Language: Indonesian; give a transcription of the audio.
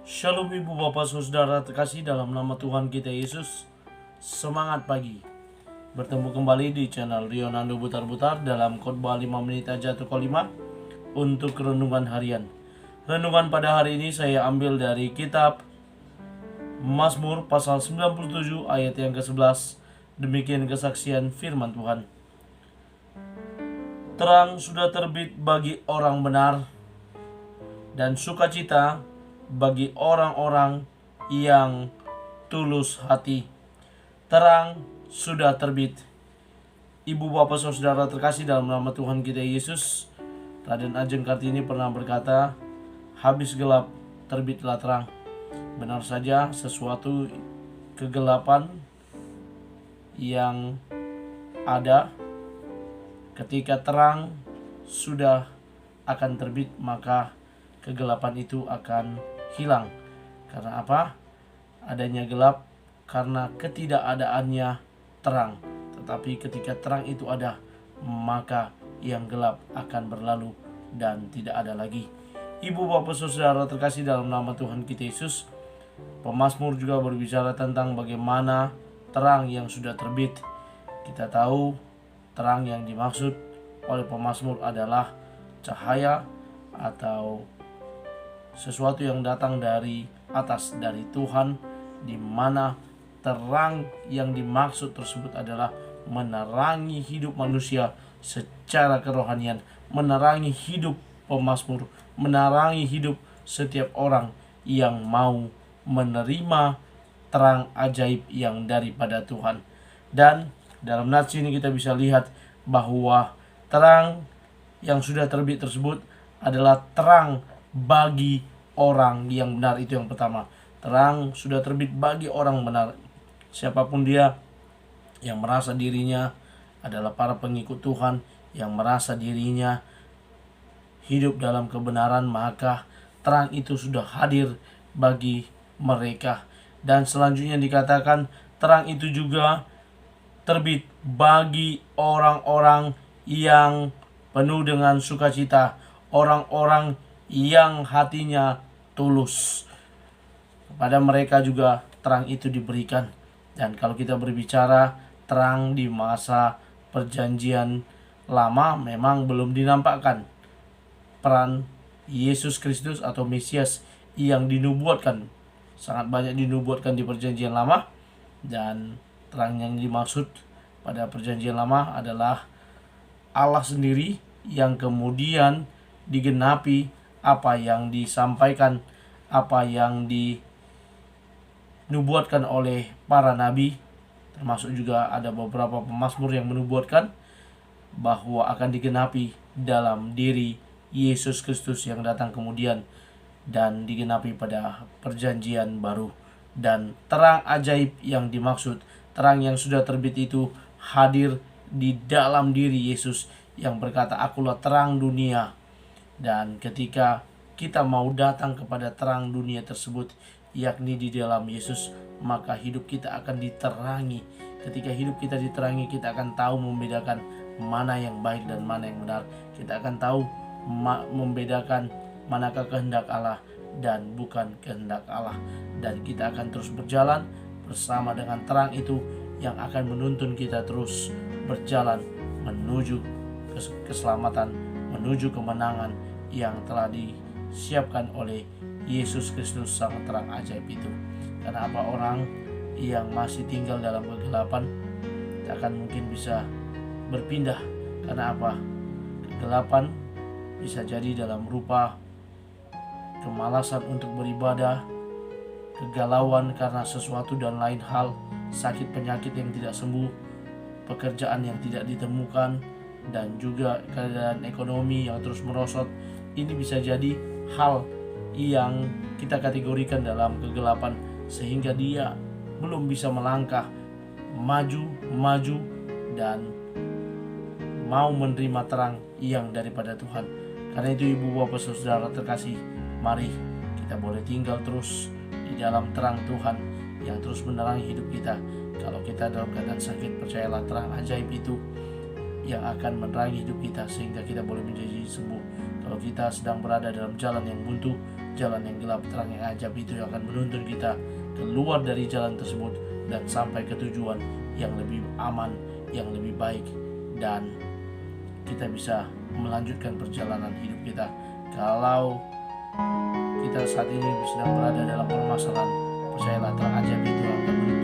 Shalom Ibu Bapak Saudara terkasih dalam nama Tuhan kita Yesus. Semangat pagi. Bertemu kembali di channel Rionando Butar-Butar dalam khotbah 5 menit aja atau 5 untuk renungan harian. Renungan pada hari ini saya ambil dari kitab Mazmur pasal 97 ayat yang ke-11. Demikian kesaksian firman Tuhan. Terang sudah terbit bagi orang benar dan sukacita bagi orang-orang yang tulus hati. Terang sudah terbit. Ibu bapak saudara terkasih dalam nama Tuhan kita Yesus, Raden Ajeng Kartini pernah berkata, habis gelap terbitlah terang. Benar saja, sesuatu kegelapan yang ada ketika terang sudah akan terbit, maka kegelapan itu akan hilang. Karena apa? Adanya gelap karena ketidakadaannya terang. Tetapi ketika terang itu ada, maka yang gelap akan berlalu dan tidak ada lagi. Ibu bapak saudara terkasih dalam nama Tuhan kita Yesus, pemazmur juga berbicara tentang bagaimana terang yang sudah terbit. Kita tahu terang yang dimaksud oleh pemazmur adalah cahaya atau sesuatu yang datang dari atas, dari Tuhan, di mana terang yang dimaksud tersebut adalah menerangi hidup manusia secara kerohanian, menerangi hidup pemazmur, menerangi hidup setiap orang yang mau menerima terang ajaib yang daripada Tuhan. Dan dalam nats ini kita bisa lihat bahwa terang yang sudah terbit tersebut adalah terang bagi orang yang benar. Itu yang pertama. Terang sudah terbit bagi orang benar. Siapapun dia yang merasa dirinya adalah para pengikut Tuhan, yang merasa dirinya hidup dalam kebenaran, maka terang itu sudah hadir bagi mereka. Dan selanjutnya dikatakan terang itu juga terbit bagi orang-orang yang penuh dengan sukacita, orang-orang yang hatinya tulus. Kepada mereka juga terang itu diberikan. Dan kalau kita berbicara terang di masa perjanjian lama, memang belum dinampakkan peran Yesus Kristus atau Mesias yang dinubuatkan. Sangat banyak dinubuatkan di perjanjian lama. Dan terang yang dimaksud pada perjanjian lama adalah Allah sendiri yang kemudian digenapi apa yang disampaikan, apa yang dinubuatkan oleh para nabi. Termasuk juga ada beberapa pemazmur yang menubuatkan bahwa akan digenapi dalam diri Yesus Kristus yang datang kemudian dan digenapi pada perjanjian baru. Dan terang ajaib yang dimaksud, terang yang sudah terbit itu hadir di dalam diri Yesus yang berkata, akulah terang dunia. Dan ketika kita mau datang kepada terang dunia tersebut, yakni di dalam Yesus, maka hidup kita akan diterangi. Ketika hidup kita diterangi, kita akan tahu membedakan mana yang baik dan mana yang benar. Kita akan tahu membedakan manakah kehendak Allah dan bukan kehendak Allah. Dan kita akan terus berjalan bersama dengan terang itu yang akan menuntun kita terus berjalan menuju keselamatan, menuju kemenangan yang telah disiapkan oleh Yesus Kristus sang terang ajaib itu. Karena apa, orang yang masih tinggal dalam kegelapan tak akan mungkin bisa berpindah. Karena apa? Kegelapan bisa jadi dalam rupa kemalasan untuk beribadah, kegalauan karena sesuatu dan lain hal, sakit penyakit yang tidak sembuh, pekerjaan yang tidak ditemukan, dan juga keadaan ekonomi yang terus merosot. Ini bisa jadi hal yang kita kategorikan dalam kegelapan, sehingga dia belum bisa melangkah maju dan mau menerima terang yang daripada Tuhan. Karena itu ibu bapak saudara terkasih, mari kita boleh tinggal terus di dalam terang Tuhan yang terus menerangi hidup kita. Kalau kita dalam keadaan sakit, percayalah terang ajaib itu yang akan menerangi hidup kita sehingga kita boleh menjadi sembuh. Kalau kita sedang berada dalam jalan yang buntu, jalan yang gelap, terang yang ajab, itu yang akan menuntun kita keluar dari jalan tersebut dan sampai ke tujuan yang lebih aman, yang lebih baik, dan kita bisa melanjutkan perjalanan hidup kita. Kalau kita saat ini sedang berada dalam permasalahan, percayalah terang ajaib itu akan